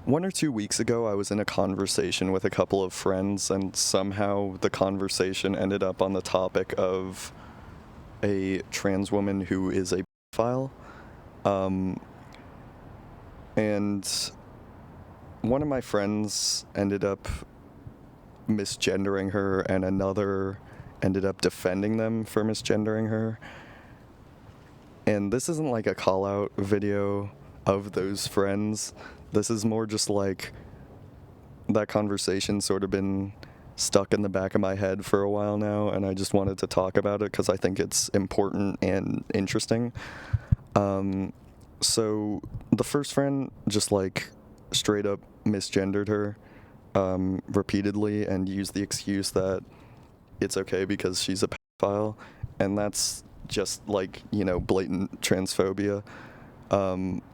1 or 2 weeks ago, I was in a conversation with a couple of friends, and somehow the conversation ended up on the topic of a trans woman who is a pedophile. Um, and one of my friends ended up misgendering her, and another ended up defending them for misgendering her. And this isn't like a call-out video of those friends. This is more just like that conversation sort of been stuck in the back of my head for a while now, and I just wanted to talk about it because I think it's important and interesting. So the first friend just like straight up misgendered her repeatedly and used the excuse that it's okay because she's a pedophile, and that's just like, blatant transphobia.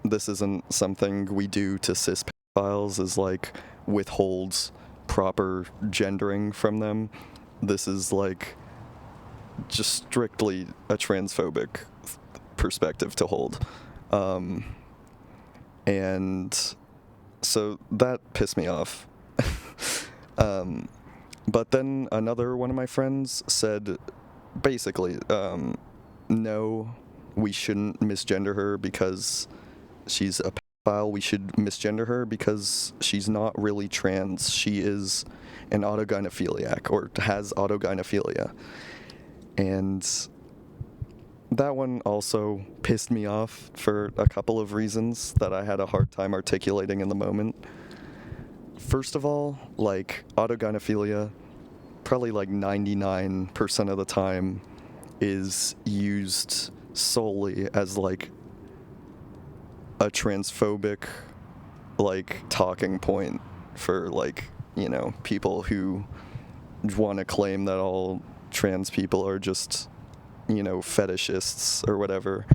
This isn't something we do to cis pedophiles, is like withholds proper gendering from them. This is like just strictly a transphobic perspective to hold. And so that pissed me off. But then another one of my friends said, basically, no, we shouldn't misgender her because she's a pedophile. We should misgender her because she's not really trans. She is an autogynephiliac, or has autogynephilia. And that one also pissed me off for a couple of reasons that I had a hard time articulating in the moment. First of all, like, autogynephilia, probably like 99% of the time, is used solely as like a transphobic like talking point for like, people who want to claim that all trans people are just, fetishists or whatever,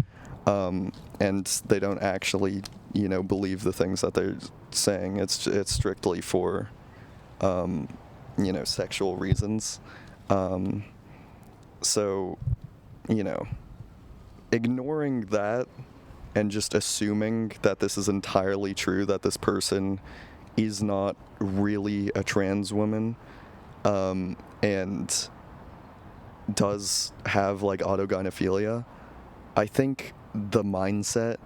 and they don't actually, believe the things that they're saying. It's strictly for sexual reasons. So, ignoring that and just assuming that this is entirely true, that this person is not really a trans woman, and does have like autogynephilia, I think the mindset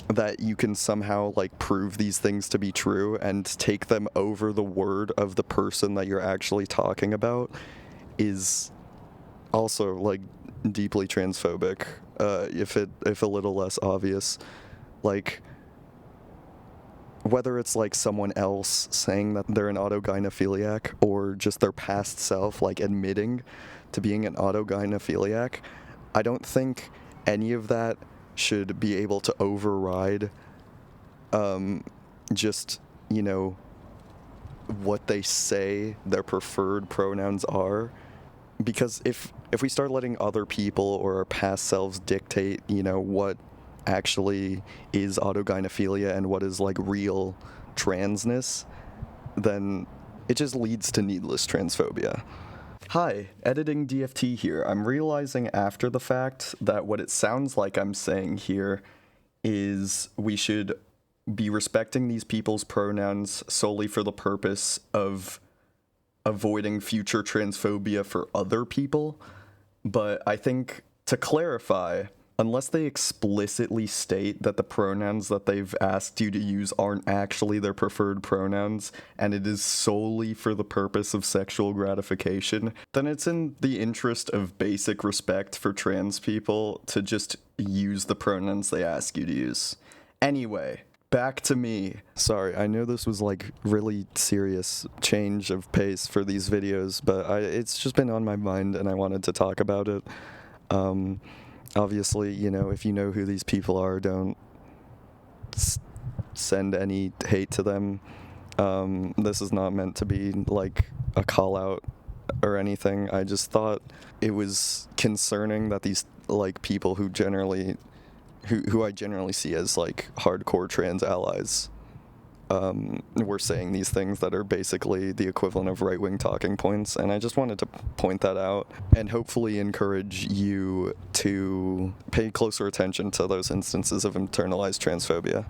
that you can somehow like prove these things to be true and take them over the word of the person that you're actually talking about is also like deeply transphobic, if a little less obvious. Like, whether it's like someone else saying that they're an autogynephiliac or just their past self like admitting to being an autogynephiliac, I don't think any of that should be able to override just, what they say their preferred pronouns are. Because if we start letting other people or our past selves dictate, what actually is autogynephilia and what is like real transness, then it just leads to needless transphobia. Hi, editing DFT here. I'm realizing after the fact that what it sounds like I'm saying here is we should be respecting these people's pronouns solely for the purpose of avoiding future transphobia for other people. But I think, to clarify, unless they explicitly state that the pronouns that they've asked you to use aren't actually their preferred pronouns, and it is solely for the purpose of sexual gratification, then it's in the interest of basic respect for trans people to just use the pronouns they ask you to use. Anyway, back to me. Sorry, I know this was like really serious change of pace for these videos, but it's just been on my mind and I wanted to talk about it. Obviously, if you know who these people are, don't send any hate to them. This is not meant to be like a call out or anything. I just thought it was concerning that these like people who I generally see as like hardcore trans allies were saying these things that are basically the equivalent of right-wing talking points, and I just wanted to point that out and hopefully encourage you to pay closer attention to those instances of internalized transphobia.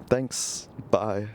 Thanks. Bye.